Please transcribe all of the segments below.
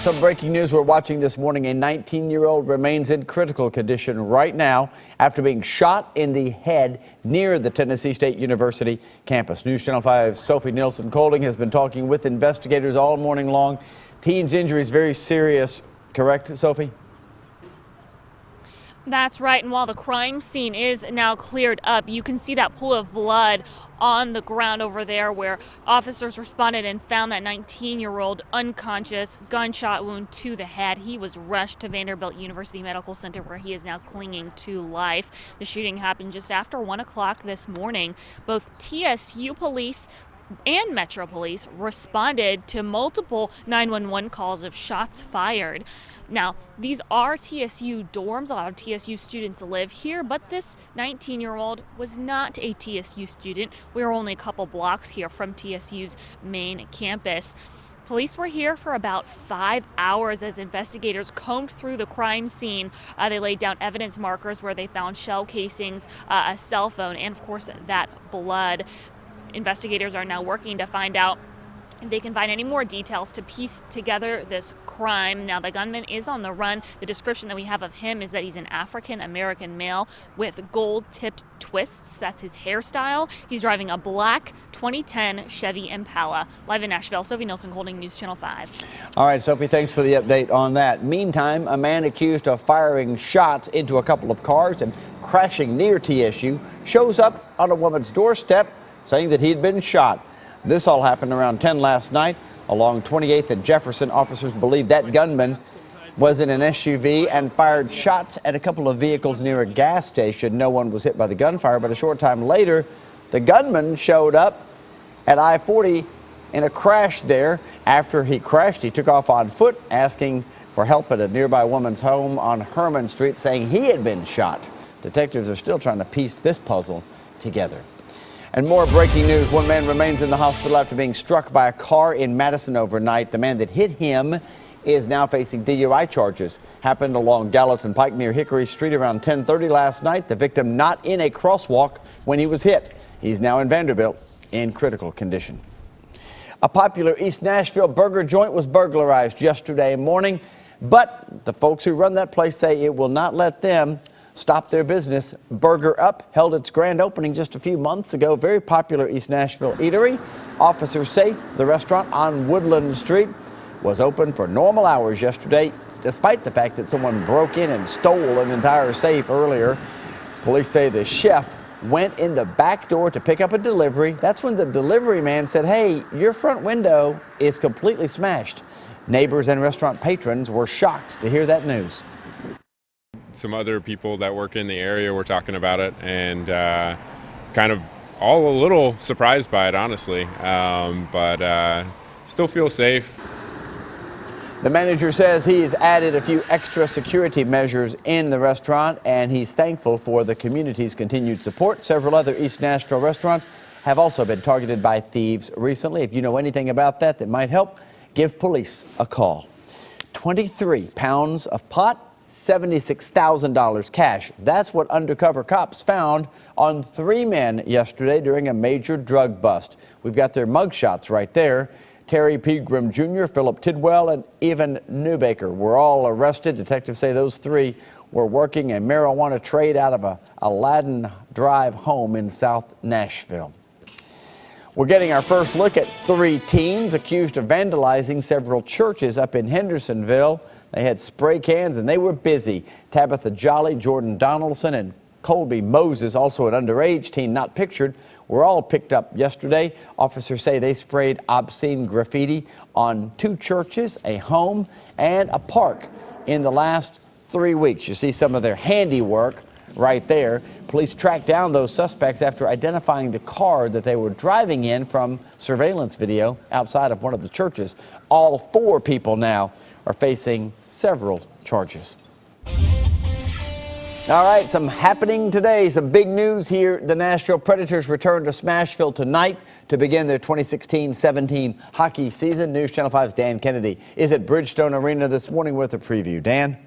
Some breaking news we're watching this morning. A 19-year-old remains in critical condition right now after being shot in the head near the Tennessee State University campus. News Channel 5's Sophie Nielsen-Colding has been talking with investigators all morning long. Teen's injury is very serious, correct, Sophie? That's right, and while the crime scene is now cleared up, you can see that pool of blood on the ground over there where officers responded and found that 19-year-old unconscious, gunshot wound to the head. He was rushed to Vanderbilt University Medical Center where he is now clinging to life. The shooting happened just after 1 o'clock this morning. Both TSU police and Metro Police responded to multiple 911 calls of shots fired. Now, these are TSU dorms. A lot of TSU students live here, but this 19-year-old was not a TSU student. We are only a couple blocks here from TSU's main campus. Police were here for about 5 hours as investigators combed through the crime scene. They laid down evidence markers where they found shell casings, a cell phone, and of course that blood. Investigators are now working to find out if they can find any more details to piece together this crime. Now, the gunman is on the run. The description that we have of him is that he's an African-American male with gold-tipped twists. That's his hairstyle. He's driving a black 2010 Chevy Impala. Live in Nashville, Sophie Nielsen-Colding, News Channel 5. All right, Sophie, thanks for the update on that. Meantime, a man accused of firing shots into a couple of cars and crashing near TSU shows up on a woman's doorstep saying that he'd been shot. This all happened around 10 last night along 28th and Jefferson. Officers believe that gunman was in an SUV and fired shots at a couple of vehicles near a gas station. No one was hit by the gunfire, but a short time later, the gunman showed up at I-40 in a crash there. After he crashed, he took off on foot, asking for help at a nearby woman's home on Herman Street, saying he had been shot. Detectives are still trying to piece this puzzle together. And more breaking news. One man remains in the hospital after being struck by a car in Madison overnight. The man that hit him is now facing DUI charges. Happened along Gallatin Pike near Hickory Street around 10:30 last night. The victim not in a crosswalk when he was hit. He's now in Vanderbilt in critical condition. A popular East Nashville burger joint was burglarized yesterday morning, but the folks who run that place say it will not let them stop their business. Burger Up held its grand opening just a few months ago. Very popular East Nashville eatery. Officers say the restaurant on Woodland Street was open for normal hours yesterday, despite the fact that someone broke in and stole an entire safe earlier. Police say the chef went in the back door to pick up a delivery. That's when the delivery man said, "Hey, your front window is completely smashed." Neighbors and restaurant patrons were shocked to hear that news. Some other people that work in the area were talking about it, and kind of all a little surprised by it, honestly, but still feel safe. The manager says he's added a few extra security measures in the restaurant, and he's thankful for the community's continued support. Several other East Nashville restaurants have also been targeted by thieves recently. If you know anything about that might help, give police a call. 23 pounds of pot, $76,000 cash. That's what undercover cops found on 3 men yesterday during a major drug bust. We've got their mugshots right there. Terry Pegram Jr., Philip Tidwell, and Evan Newbaker were all arrested. Detectives say those 3 were working a marijuana trade out of a Aladdin Drive home in South Nashville. We're getting our first look at 3 teens accused of vandalizing several churches up in Hendersonville. They had spray cans and they were busy. Tabitha Jolly, Jordan Donaldson, and Colby Moses, also an underage teen not pictured, were all picked up yesterday. Officers say they sprayed obscene graffiti on 2 churches, a home, and a park in the last 3 weeks. You see some of their handiwork right there. Police tracked down those suspects after identifying the car that they were driving in from surveillance video outside of one of the churches. All 4 people now are facing several charges. All right, some happening today, some big news here. The Nashville Predators return to Smashville tonight to begin their 2016-17 hockey season. News Channel 5's Dan Kennedy is at Bridgestone Arena this morning with a preview. Dan?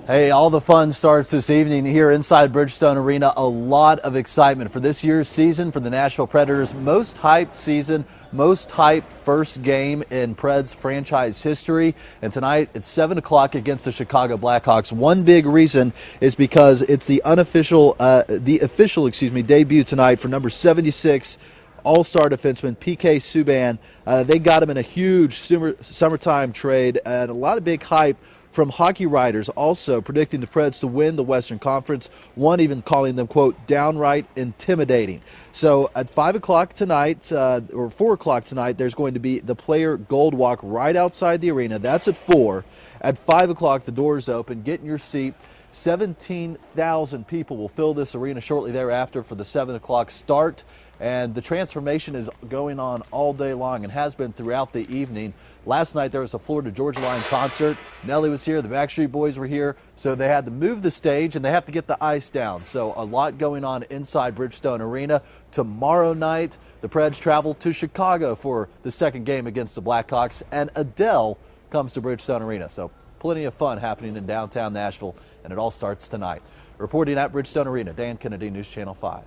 Hey, all the fun starts this evening here inside Bridgestone Arena. A lot of excitement for this year's season for the Nashville Predators. Most hyped season, most hyped first game in Preds franchise history. And tonight it's 7 o'clock against the Chicago Blackhawks. One big reason is because it's the official debut tonight for number 76. All-star defenseman PK Subban. They got him in a huge summertime trade, and a lot of big hype from hockey writers also predicting the Preds to win the Western Conference, one even calling them, quote, downright intimidating. So at 5 o'clock tonight, or 4 o'clock tonight, there's going to be the player gold walk right outside the arena. That's at 4. At 5 o'clock, the doors open. Get in your seat. 17,000 people will fill this arena shortly thereafter for the 7 o'clock start. And the transformation is going on all day long and has been throughout the evening. Last night there was a Florida Georgia Line concert. Nelly was here, the Backstreet Boys were here, so they had to move the stage and they have to get the ice down. So a lot going on inside Bridgestone Arena. Tomorrow night, the Preds travel to Chicago for the second game against the Blackhawks, and Adele comes to Bridgestone Arena. So plenty of fun happening in downtown Nashville, and it all starts tonight. Reporting at Bridgestone Arena, Dan Kennedy, News Channel 5.